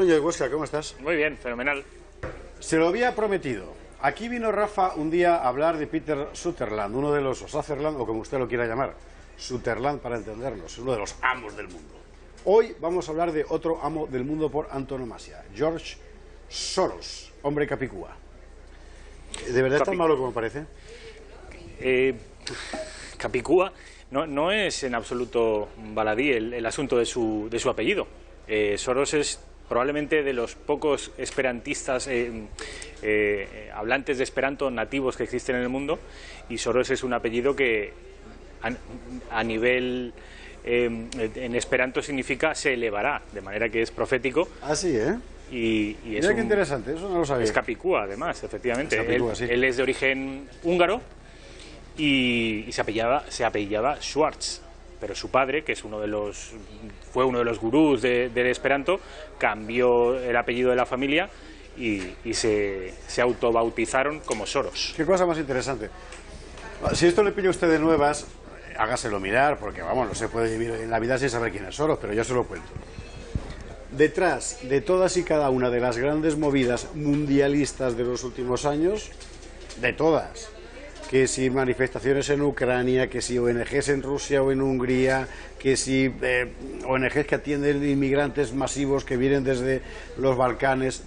Núñez, Huesca, ¿cómo estás? Muy bien, fenomenal. Se lo había prometido. Aquí vino Rafa un día a hablar de Peter Sutherland, uno de los, o Sutherland, o como usted lo quiera llamar, Sutherland para entendernos, uno de los amos del mundo. Hoy vamos a hablar de otro amo del mundo por antonomasia, George Soros, hombre capicúa. ¿De verdad es tan malo como parece? Capicúa no es en absoluto baladí el asunto de su apellido. Soros es probablemente de los pocos esperantistas hablantes de esperanto nativos que existen en el mundo, y Soros es un apellido que a nivel en esperanto significa se elevará, de manera que es profético. Ah, sí, ¿eh? Y mira qué interesante, eso no lo sabía. Es capicúa, además, efectivamente. Capicúa, sí. Él es de origen húngaro y se apellidaba Schwarz. Pero su padre, que es fue uno de los gurús del esperanto, cambió el apellido de la familia y se autobautizaron como Soros. Qué cosa más interesante. Si esto le pilla a usted de nuevas, hágaselo mirar, porque vamos, no se puede vivir en la vida sin saber quién es Soros, pero yo se lo cuento. Detrás de todas y cada una de las grandes movidas mundialistas de los últimos años, de todas, que si manifestaciones en Ucrania, que si ONGs en Rusia o en Hungría, que si ONGs que atienden inmigrantes masivos que vienen desde los Balcanes,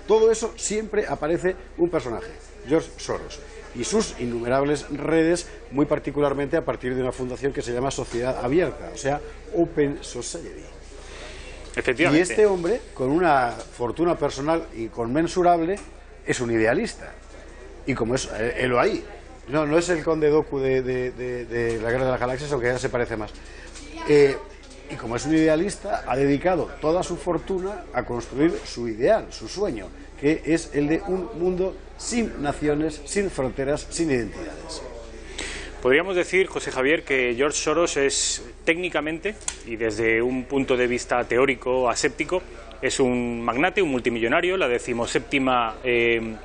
todo eso siempre aparece un personaje, George Soros, y sus innumerables redes, muy particularmente a partir de una fundación que se llama Sociedad Abierta, o sea, Open Society. Efectivamente. Y este hombre, con una fortuna personal inconmensurable, es un idealista. Y como es, lo hay. No es el conde Dooku de la Guerra de las Galaxias, aunque ya se parece más. Y como es un idealista, ha dedicado toda su fortuna a construir su ideal, su sueño, que es el de un mundo sin naciones, sin fronteras, sin identidades. Podríamos decir, José Javier, que George Soros es técnicamente, y desde un punto de vista teórico aséptico, es un magnate, un multimillonario, la 17ª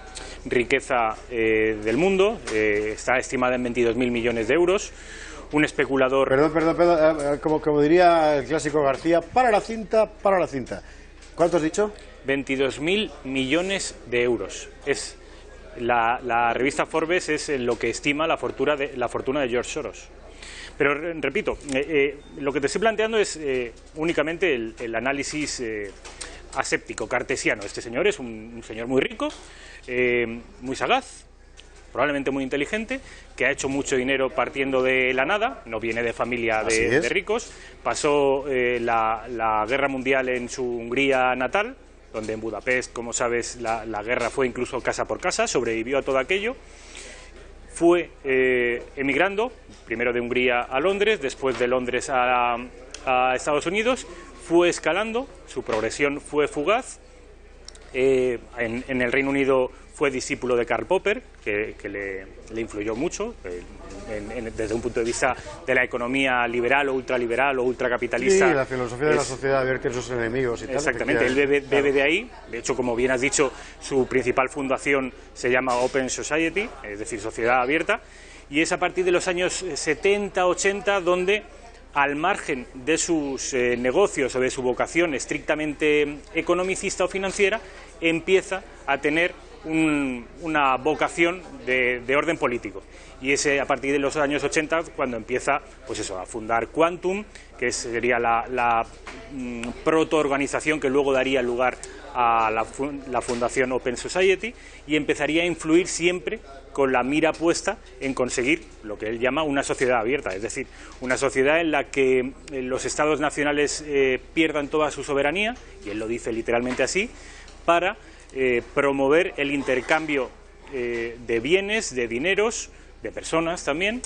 riqueza del mundo, está estimada en 22.000 millones de euros, un especulador... Perdón, como diría el clásico García, para la cinta. ¿Cuánto has dicho? 22.000 millones de euros. Es la revista Forbes es lo que estima la fortuna de George Soros. Pero repito, lo que te estoy planteando es únicamente el análisis aséptico, cartesiano. Este señor es un señor muy rico, muy sagaz, probablemente muy inteligente, que ha hecho mucho dinero partiendo de la nada, no viene de familia de ricos, pasó la guerra mundial en su Hungría natal, donde en Budapest, como sabes, la guerra fue incluso casa por casa, sobrevivió a todo aquello, fue emigrando, primero de Hungría a Londres, después de Londres a Estados Unidos, fue escalando, su progresión fue fugaz, en el Reino Unido fue discípulo de Karl Popper, que le influyó mucho desde un punto de vista de la economía liberal o ultracapitalista. Sí, la filosofía de la sociedad abierta a sus enemigos y tal. Exactamente, él bebe de ahí. De hecho, como bien has dicho, su principal fundación se llama Open Society, es decir, sociedad abierta, y es a partir de los años 70, 80, donde, al margen de sus negocios o de su vocación estrictamente economicista o financiera, empieza a tener una vocación de orden político, y es a partir de los años 80 cuando empieza, pues eso, a fundar Quantum, que sería la protoorganización que luego daría lugar a la fundación Open Society, y empezaría a influir siempre con la mira puesta en conseguir lo que él llama una sociedad abierta, es decir, una sociedad en la que los estados nacionales pierdan toda su soberanía, y él lo dice literalmente así, para promover el intercambio de bienes, de dineros, de personas también,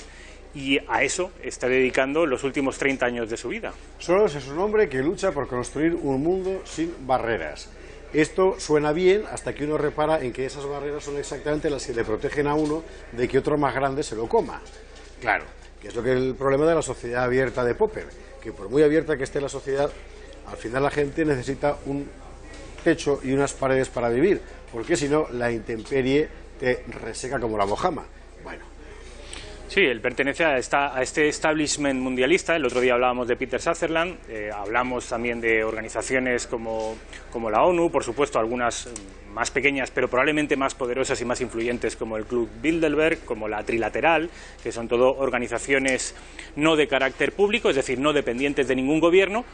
y a eso está dedicando los últimos 30 años de su vida. Soros es un hombre que lucha por construir un mundo sin barreras. Esto suena bien hasta que uno repara en que esas barreras son exactamente las que le protegen a uno de que otro más grande se lo coma. Claro, que es lo que es el problema de la sociedad abierta de Popper, que por muy abierta que esté la sociedad, al final la gente necesita un techo y unas paredes para vivir, porque si no la intemperie te reseca como la mojama. Bueno, Sí, él pertenece a este establishment mundialista. El otro día hablábamos de Peter Sutherland, hablamos también de organizaciones como la ONU, por supuesto algunas más pequeñas pero probablemente más poderosas y más influyentes como el Club Bilderberg, como la Trilateral, que son todo organizaciones no de carácter público, es decir, no dependientes de ningún gobierno.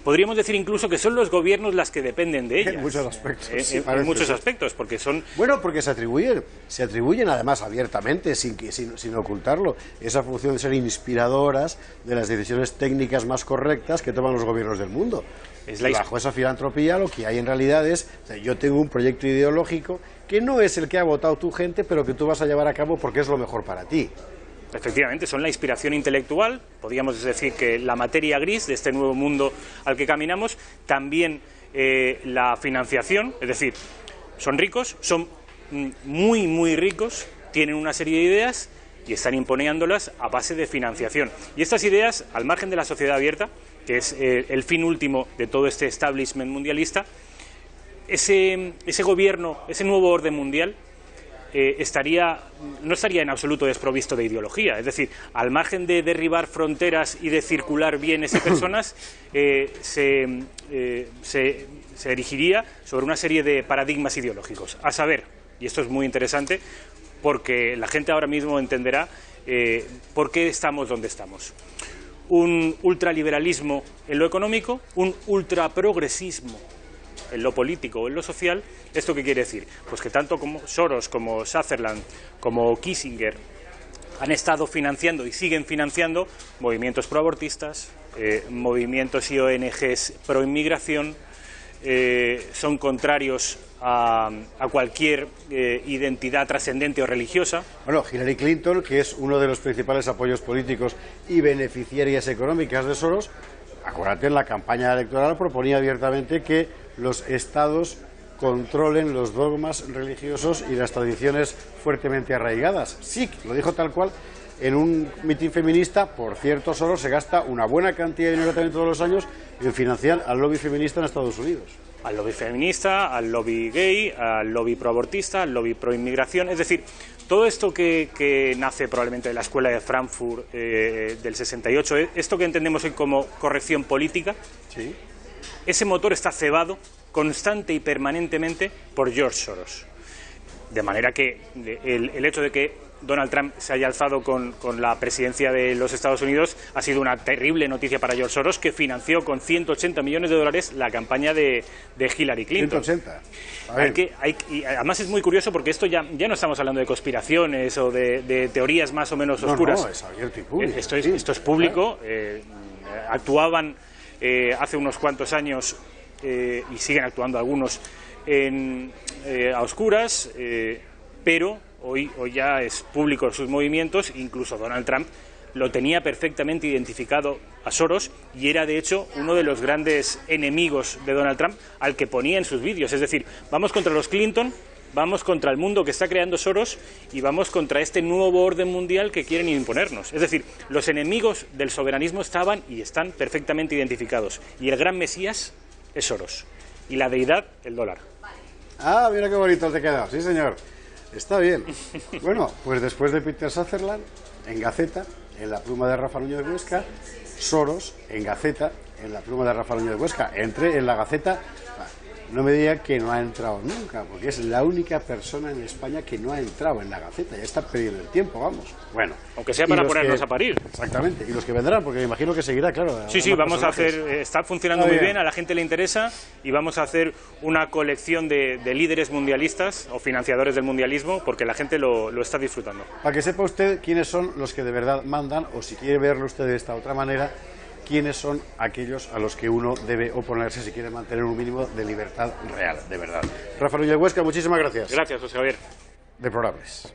Podríamos decir incluso que son los gobiernos las que dependen de ellas. En muchos aspectos. En muchos aspectos, porque son... Bueno, porque se atribuyen además abiertamente, sin ocultarlo, esa función de ser inspiradoras de las decisiones técnicas más correctas que toman los gobiernos del mundo. Y bajo esa filantropía lo que hay en realidad es, o sea, yo tengo un proyecto ideológico que no es el que ha votado tu gente, pero que tú vas a llevar a cabo porque es lo mejor para ti. Efectivamente, son la inspiración intelectual, podríamos decir que la materia gris de este nuevo mundo al que caminamos, también la financiación, es decir, son ricos, son muy, muy ricos, tienen una serie de ideas y están imponiéndolas a base de financiación. Y estas ideas, al margen de la sociedad abierta, que es el fin último de todo este establishment mundialista, ese gobierno, ese nuevo orden mundial, no estaría en absoluto desprovisto de ideología. Es decir, al margen de derribar fronteras y de circular bienes y personas, se erigiría sobre una serie de paradigmas ideológicos. A saber, y esto es muy interesante, porque la gente ahora mismo entenderá por qué estamos donde estamos. Un ultraliberalismo en lo económico, un ultraprogresismo en lo político o en lo social. ¿Esto qué quiere decir? Pues que tanto como Soros, como Sutherland, como Kissinger han estado financiando y siguen financiando movimientos proabortistas, movimientos y ONGs pro-inmigración, son contrarios a cualquier identidad trascendente o religiosa. Bueno, Hillary Clinton, que es uno de los principales apoyos políticos y beneficiarias económicas de Soros, acuérdate, en la campaña electoral proponía abiertamente que los estados controlen los dogmas religiosos y las tradiciones fuertemente arraigadas. Sí, lo dijo tal cual en un mitin feminista. Por cierto, Soros se gasta una buena cantidad de dinero también todos los años en financiar al lobby feminista en Estados Unidos. Al lobby feminista, al lobby gay, al lobby proabortista, al lobby proinmigración. Es decir, todo esto que nace probablemente de la escuela de Frankfurt del 68, esto que entendemos hoy como corrección política, ¿sí? Ese motor está cebado constante y permanentemente por George Soros. De manera que el hecho de que Donald Trump se haya alzado con la presidencia de los Estados Unidos ha sido una terrible noticia para George Soros, que financió con 180 millones de dólares la campaña de Hillary Clinton. 180. Y además es muy curioso porque esto ya no estamos hablando de conspiraciones o de teorías más o menos oscuras. No, es abierto y público. Esto es público. Claro. Actuaban hace unos cuantos años y siguen actuando algunos a oscuras, pero hoy ya es público sus movimientos. Incluso Donald Trump lo tenía perfectamente identificado a Soros y era de hecho uno de los grandes enemigos de Donald Trump al que ponía en sus vídeos. Es decir, vamos contra los Clinton, vamos contra el mundo que está creando Soros y vamos contra este nuevo orden mundial que quieren imponernos. Es decir, los enemigos del soberanismo estaban y están perfectamente identificados. Y el gran Mesías es Soros. Y la deidad, el dólar. Ah, mira qué bonito te ha quedado. Sí, señor. Está bien. Bueno, pues después de Peter Sutherland, en Gaceta, en la pluma de Rafa Núñez de Huesca, Soros, en Gaceta, en la pluma de Rafa Núñez de Huesca. Entré en la Gaceta. No me diga que no ha entrado nunca, porque es la única persona en España que no ha entrado en la Gaceta. Ya está perdiendo el tiempo, vamos. Bueno, aunque sea para ponernos a parir. Exactamente. Y los que vendrán, porque me imagino que seguirá, claro. Sí, vamos a hacer. Está funcionando muy bien, a la gente le interesa y vamos a hacer una colección de líderes mundialistas o financiadores del mundialismo, porque la gente lo está disfrutando. Para que sepa usted quiénes son los que de verdad mandan, o si quiere verlo usted de esta otra manera, quiénes son aquellos a los que uno debe oponerse si quiere mantener un mínimo de libertad real, de verdad. Rafa Núñez de Huesca, muchísimas gracias. Gracias, José Javier. Deplorables.